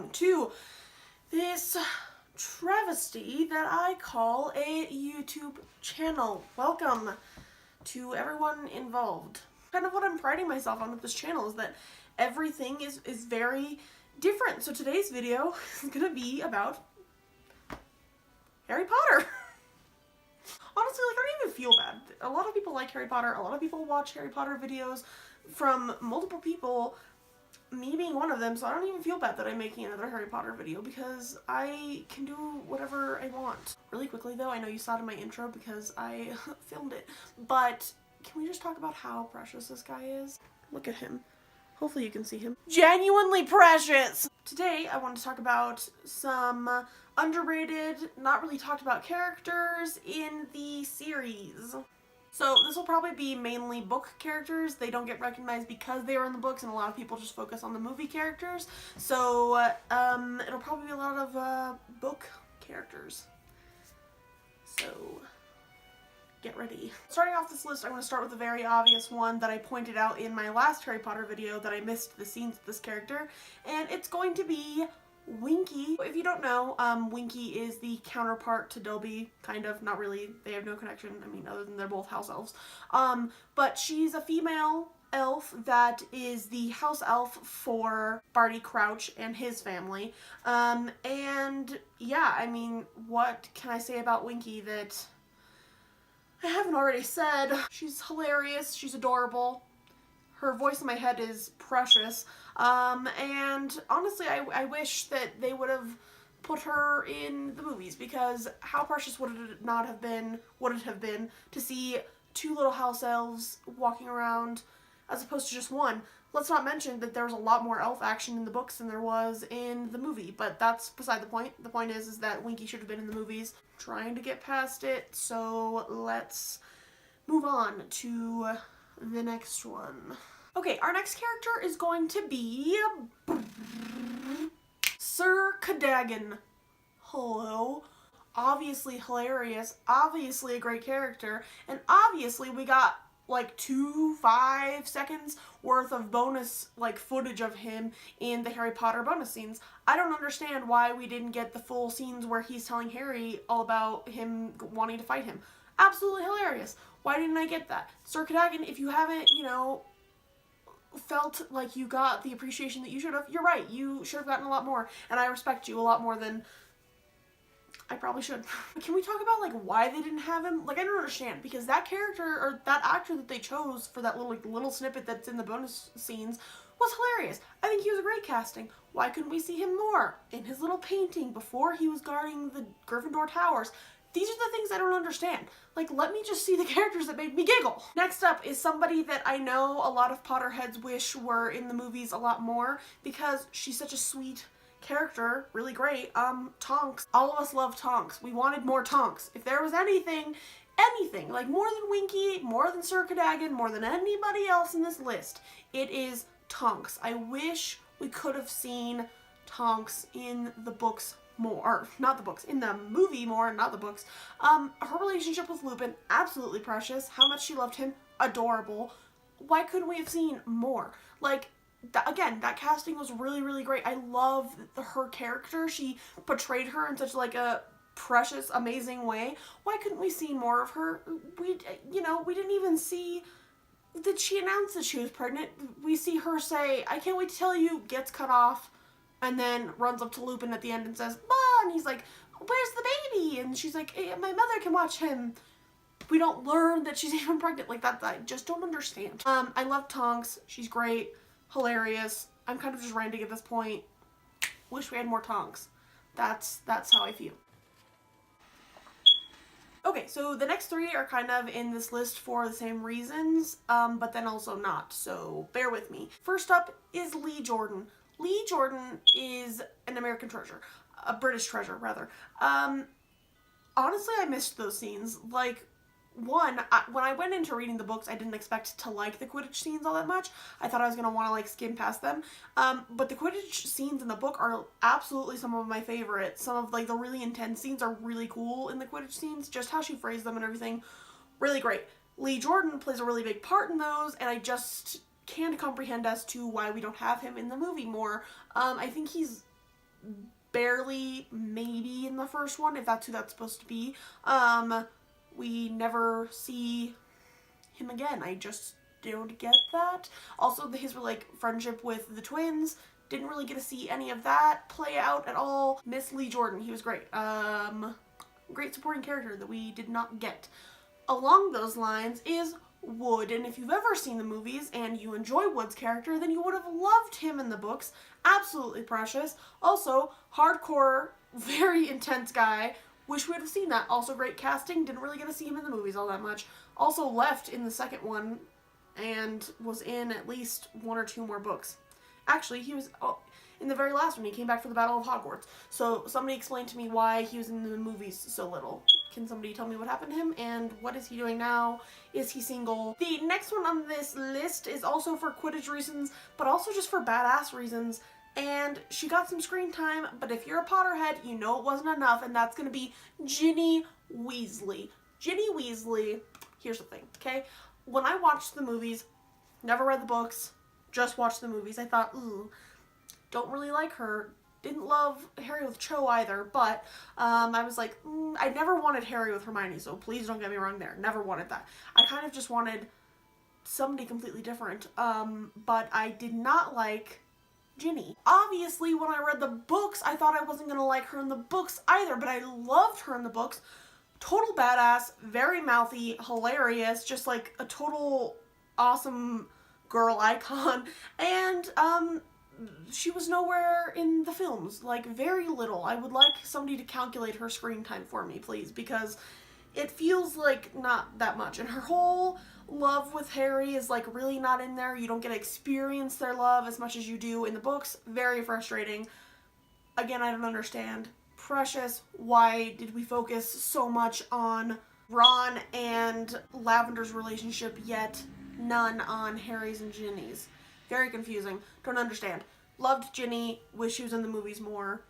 welcome to this travesty that I call a YouTube channel. Welcome to everyone involved. Kind of what I'm priding myself on with this channel is that everything is very different. So today's video is going to be about Harry Potter. Honestly, I don't even feel bad. A lot of people like Harry Potter. A lot of people watch Harry Potter videos from multiple people, me being one of them, so I don't even feel bad that I'm making another Harry Potter video because I can do whatever I want. Really quickly though, I know you saw it in my intro because I filmed it, but can we just talk about how precious this guy is? Look at him. Hopefully you can see him. Genuinely precious! Today I want to talk about some underrated, not really talked about characters in the series. So this will probably be mainly book characters. They don't get recognized because they were in the books, and a lot of people just focus on the movie characters. So it'll probably be a lot of book characters. So get ready. Starting off this list, I'm going to start with a very obvious one that I pointed out in my last Harry Potter video that I missed the scenes of this character, and it's going to be Winky. If you don't know, Winky is the counterpart to Dobby, kind of, not really, they have no connection, I mean, other than they're both house elves. But she's a female elf that is the house elf for Barty Crouch and his family. And yeah, I mean, what can I say about Winky that I haven't already said? She's hilarious, she's adorable. Her voice in my head is precious, and honestly, I wish that they would have put her in the movies, because how precious would it not have been, to see two little house elves walking around as opposed to just one. Let's not mention that there was a lot more elf action in the books than there was in the movie, but that's beside the point. The point is that Winky should have been in the movies. Trying to get past it, so let's move on to the next one. Okay, our next character is going to be Sir Cadogan. Hello. Obviously hilarious, obviously a great character, and obviously we got like 5 seconds worth of bonus footage of him in the Harry Potter bonus scenes. I don't understand why we didn't get the full scenes where he's telling Harry all about him wanting to fight him. Absolutely hilarious. Why didn't I get that? Sir Cadogan, if you haven't, felt like you got the appreciation that you should have, you're right, you should have gotten a lot more, and I respect you a lot more than I probably should. Can we talk about why they didn't have him? I don't understand, because that character or that actor that they chose for that little snippet that's in the bonus scenes was hilarious. I think he was a great casting. Why couldn't we see him more in his little painting before he was guarding the Gryffindor towers? These are the things I don't understand. Let me just see the characters that made me giggle. Next up is somebody that I know a lot of Potterheads wish were in the movies a lot more because she's such a sweet character, really great. Tonks. All of us love Tonks. We wanted more Tonks. If there was anything, more than Winky, more than Sir Cadogan, more than anybody else in this list, it is Tonks. I wish we could have seen Tonks in the books more, or not the books, in the movie more, not the books. Her relationship with Lupin, absolutely precious. How much she loved him, adorable. Why couldn't we have seen more? Again, that casting was really, really great. I love her character. She portrayed her in such a precious, amazing way. Why couldn't we see more of her? We didn't even see that she announced that she was pregnant. We see her say, "I can't wait to tell you," gets cut off, and then runs up to Lupin at the end and says, "Ma," and he's like, "Where's the baby?" And she's like, "Hey, my mother can watch him." We don't learn that she's even pregnant. That I just don't understand. I love Tonks. She's great. Hilarious. I'm kind of just ranting at this point. Wish we had more Tonks. That's how I feel. Okay, so the next 3 are kind of in this list for the same reasons, but then also not, so bear with me. First up is Lee Jordan. Lee Jordan is an American treasure. A British treasure, rather. Honestly, I missed those scenes. When I went into reading the books, I didn't expect to like the Quidditch scenes all that much. I thought I was going to want to skim past them. But the Quidditch scenes in the book are absolutely some of my favorites. Some of the really intense scenes are really cool in the Quidditch scenes. Just how she phrased them and everything, really great. Lee Jordan plays a really big part in those, and I just can't comprehend as to why we don't have him in the movie more. I think he's barely, maybe in the first one, if that's who that's supposed to be. We never see him again. I just don't get that. Also, his like friendship with the twins, didn't really get to see any of that play out at all. Miss Lee Jordan, he was great. Great supporting character that we did not get. Along those lines is Wood, and if you've ever seen the movies and you enjoy Wood's character, then you would have loved him in the books. Absolutely precious. Also, hardcore, very intense guy. Wish we would have seen that. Also great casting. Didn't really get to see him in the movies all that much. Also left in the second one and was in at least 1 or 2 more books. Actually, he was in the very last one. He came back for the Battle of Hogwarts. So somebody explain to me why he was in the movies so little. Can somebody tell me what happened to him and what is he doing now? Is he single? The next one on this list is also for Quidditch reasons, but also just for badass reasons. And she got some screen time, but if you're a Potterhead, you know it wasn't enough, and that's going to be Ginny Weasley. Ginny Weasley, here's the thing, okay? When I watched the movies, never read the books, just watched the movies, I thought, ooh, don't really like her. Didn't love Harry with Cho either, but I was like, I never wanted Harry with Hermione, so please don't get me wrong there. Never wanted that. I kind of just wanted somebody completely different, but I did not like Ginny. Obviously, when I read the books, I thought I wasn't going to like her in the books either, but I loved her in the books. Total badass, very mouthy, hilarious, just like a total awesome girl icon, and she was nowhere in the films, like very little. I would like somebody to calculate her screen time for me, please, because it feels like not that much, and her whole love with Harry is like really not in there. You don't get to experience their love as much as you do in the books. Very frustrating. Again, I don't understand. Precious, why did we focus so much on Ron and Lavender's relationship, yet none on Harry's and Ginny's? Very confusing. Don't understand. Loved Ginny. Wish she was in the movies more.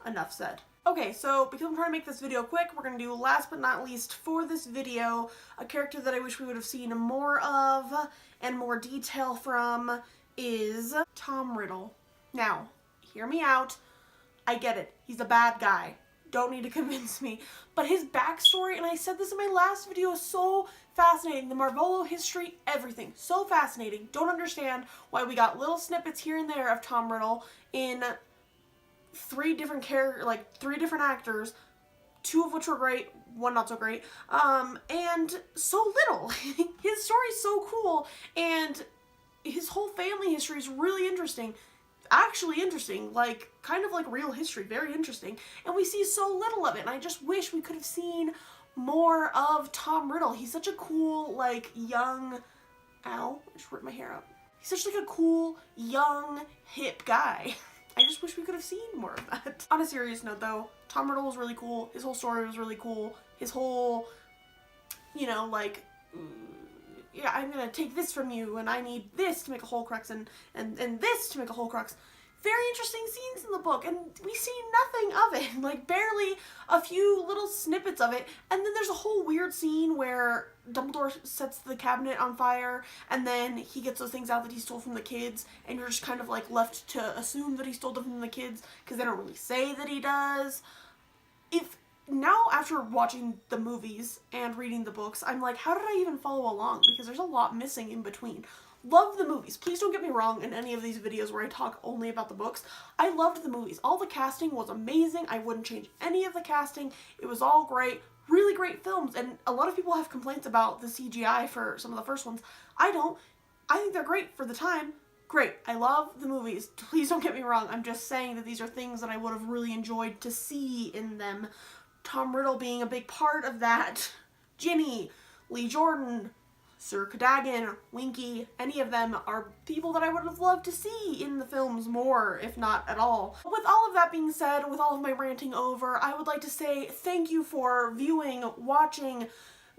Enough said. Okay, so because I'm trying to make this video quick, we're going to do last but not least for this video, a character that I wish we would have seen more of and more detail from is Tom Riddle. Now, hear me out. I get it. He's a bad guy. Don't need to convince me. But his backstory, and I said this in my last video, is so fascinating. The Marvolo history, everything. So fascinating. Don't understand why we got little snippets here and there of Tom Riddle in 3 different three different actors, 2 of which were great, 1 not so great, and so little. His story's so cool, and his whole family history is really interesting. Actually interesting, like, kind of like real history, very interesting, and we see so little of it, and I just wish we could have seen more of Tom Riddle. He's such a cool, like, young, ow, I just ripped my hair out. He's such like a cool, young, hip guy. I just wish we could have seen more of that. On a serious note though, Tom Riddle was really cool, his whole story was really cool, his whole, you know, like, yeah, I'm gonna take this from you, and I need this to make a Horcrux, and this to make a Horcrux. Very interesting scenes in the book, and we see nothing of it. Like, barely a few little snippets of it, and then there's a whole weird scene where Dumbledore sets the cabinet on fire, and then he gets those things out that he stole from the kids, and you're just kind of, like, left to assume that he stole them from the kids, because they don't really say that he does. Now, after watching the movies and reading the books, I'm like, how did I even follow along? Because there's a lot missing in between. Love the movies. Please don't get me wrong in any of these videos where I talk only about the books. I loved the movies. All the casting was amazing. I wouldn't change any of the casting. It was all great. Really great films. And a lot of people have complaints about the CGI for some of the first ones. I don't. I think they're great for the time. Great. I love the movies. Please don't get me wrong. I'm just saying that these are things that I would have really enjoyed to see in them. Tom Riddle being a big part of that. Ginny, Lee Jordan, Sir Cadogan, Winky, any of them are people that I would have loved to see in the films more, if not at all. With all of that being said, with all of my ranting over, I would like to say thank you for viewing, watching,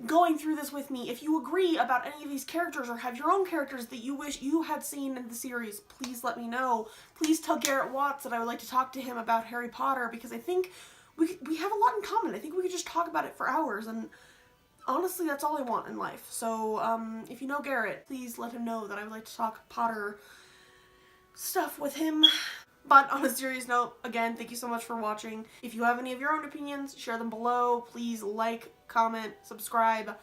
going through this with me. If you agree about any of these characters or have your own characters that you wish you had seen in the series, please let me know. Please tell Garrett Watts that I would like to talk to him about Harry Potter, because I think we have a lot in common. I think we could just talk about it for hours, and honestly, that's all I want in life. So, if you know Garrett, please let him know that I would like to talk Potter stuff with him. But on a serious note, again, thank you so much for watching. If you have any of your own opinions, share them below. Please like, comment, subscribe.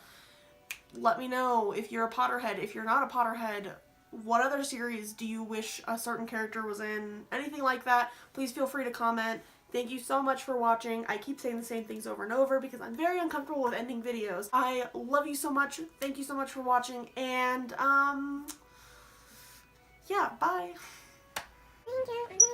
Let me know if you're a Potterhead. If you're not a Potterhead, what other series do you wish a certain character was in? Anything like that, please feel free to comment. Thank you so much for watching. I keep saying the same things over and over because I'm very uncomfortable with ending videos. I love you so much. Thank you so much for watching. And, yeah, bye. Thank you.